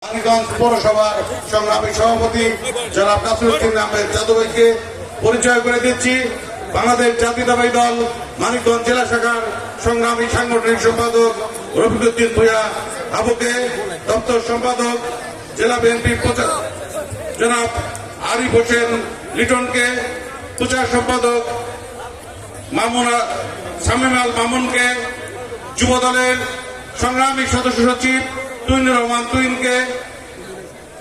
মানিকগঞ্জ পৌরসভার সংগ্রামী সভাপতি জনাব নাসিরউদ্দিন আহমেদ জাদু ভাইকে পরিচয় করে দিচ্ছি। বাংলাদেশ জাতীয়তাবাদী দল মানিকগঞ্জ জেলা শাখার সংগ্রামী সাংগঠনিক সম্পাদক রফিকুদ্দিন ভূঁইয়া আবুকে, দপ্তর সম্পাদক জেলা বিএনপি জনাব আরিফ হোসেন লিটনকে, প্রচার সম্পাদক শামীম আল মামুনকে, যুব দলের সংগ্রামী সদস্য সচিব তুহিনুর রহমান তুহিনকে,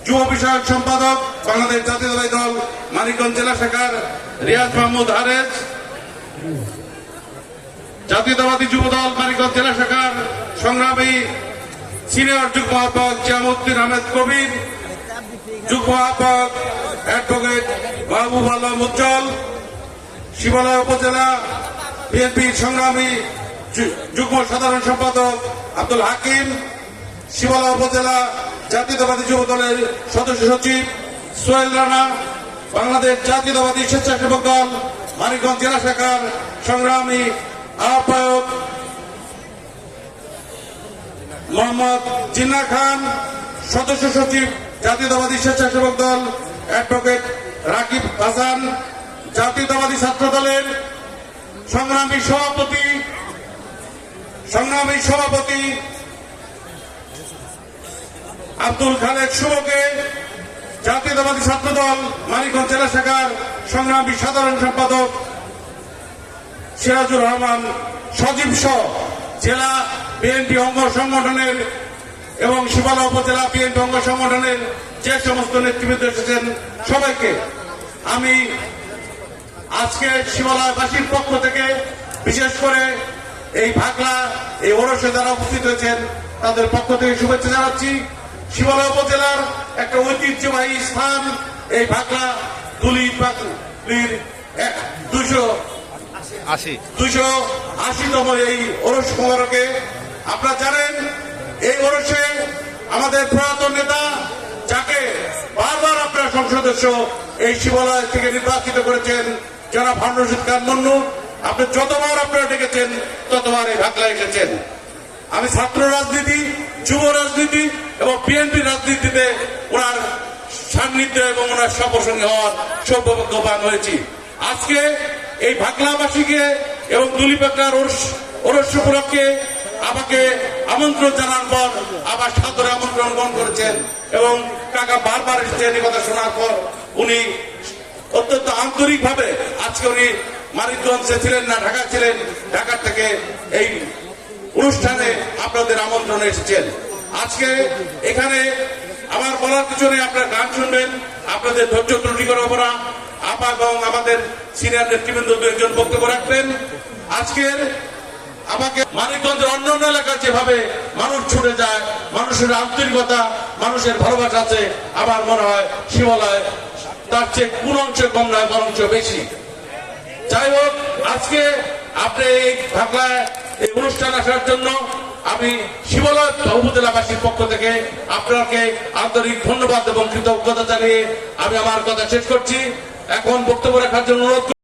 যুব বিষয়ক সম্পাদক বাংলাদেশ জাতীয়তাবাদী দল মানিকগঞ্জ জেলা শাখার রিয়াজ মাহমুদ হারেজ, জাতীয়তাবাদী যুব দল মানিকগঞ্জ জেলা শাখার সংগ্রামী সিনিয়র যুগ্ম আহ্বায়ক জিয়ামউদ্দিন আহমেদ কবির, যুগ্ম আহ্বায়ক অ্যাডভোকেট মাহবুব আলম উজ্জ্বল, শিবালয় উপজেলা বিএনপির সংগ্রামী যুগ্ম সাধারণ সম্পাদক আব্দুল হাকিম, শিবালয় উপজেলা জাতীয়তাবাদী যুব দলের সদস্য সচিব সোহেল রানা, বাংলাদেশ জাতীয়তাবাদী স্বেচ্ছাসেবক দল মানিকগঞ্জ জেলা শাখার সংগ্রামী আহ্বায়ক মোহাম্মদ জিন্না খান, সদস্য সচিব জাতীয়তাবাদী স্বেচ্ছাসেবক দল অ্যাডভোকেট রাকিব হাসান, জাতীয়তাবাদী ছাত্র দলের সংগ্রামী সভাপতি আব্দুল খালেক শুভকে, জাতীয়তাবাদী ছাত্র দল মানিকগঞ্জ জেলা শাখার সংগ্রামী সাধারণ সম্পাদক সিরাজুর রহমান সজীব সহ জেলা বিএনপি অঙ্গ সংগঠনের এবং শিবালয় উপজেলা বিএনপি অঙ্গ সংগঠনের যে সমস্ত নেতৃবৃন্দ এসেছেন সবাইকে আমি আজকে শিবালয়বাসীর পক্ষ থেকে বিশেষ করে এই ভাগলা এই ওরসে যারা উপস্থিত হয়েছেন তাদের পক্ষ থেকে শুভেচ্ছা জানাচ্ছি। শিবালয় উপজেলার একটা ঐতিহ্যবাহী স্থান এই ভাগলা দুলির 280তম এই ওরস সমারোহে আপনারা জানেন এই ওরসে আমাদের পুরাতন নেতা যাকে বারবার আপনার সংসদ সদস্য এই শিবালয় থেকে নির্বাচিত করেছেন জনাব হারুন রশিদ খান মন্নু, আপনি যতবার আপনারা ডেকেছেন ততবার এই ভাগলায় এসেছেন। আমি ছাত্র রাজনীতি, যুব রাজনীতি এবং বিএনপি রাজনীতিতে ওনার সান্নিধ্য এবং ওনার সপসঙ্গে হওয়ার সৌভাগ্যবান হয়েছি। আজকে এই ভাগলাবাসীকে এবং দুলিপাগলার ওরস উপলক্ষে আমাকে আমন্ত্রণ জানার পর আবার সাদরে আমন্ত্রণ গ্রহণ করেছেন এবং কাকা বারবার এসেছেন এই কথা শোনার পর উনি অত্যন্ত আন্তরিক ভাবে আজকে উনি মানিকগঞ্জে ছিলেন না ঢাকা ছিলেন, ঢাকার থেকে এই অনুষ্ঠানে আপনাদের আমন্ত্রণে এসেছেন। আজকে এখানে আমার বলার কিছু নেই, আপনারা গান শুনবেন, আপনাদের ধৈর্য ত্রুটি করবো না, আপা এবং আমাদের সিনিয়র নেতৃবৃন্দ একজন বক্তব্য রাখবেন। আজকের আমাকে মানিকগঞ্জের অন্যান্য এলাকায় যেভাবে মানুষ ছুটে যায়, মানুষের আন্তরিকতা, মানুষের ভালোবাসা আছে, আমার মনে হয় শিবালয় তার চেয়ে কোন অংশে কম নয়, বরঞ্চ বেশি। যাই হোক, আজকে আপনি এই ভাগলায় এই অনুষ্ঠান আসার জন্য আমি শিবালয় উপজেলাবাসীর পক্ষ থেকে আপনাকে আন্তরিক ধন্যবাদ এবং কৃতজ্ঞতা জানিয়ে আমি আমার কথা শেষ করছি। এখন বক্তব্য রাখার জন্য অনুরোধ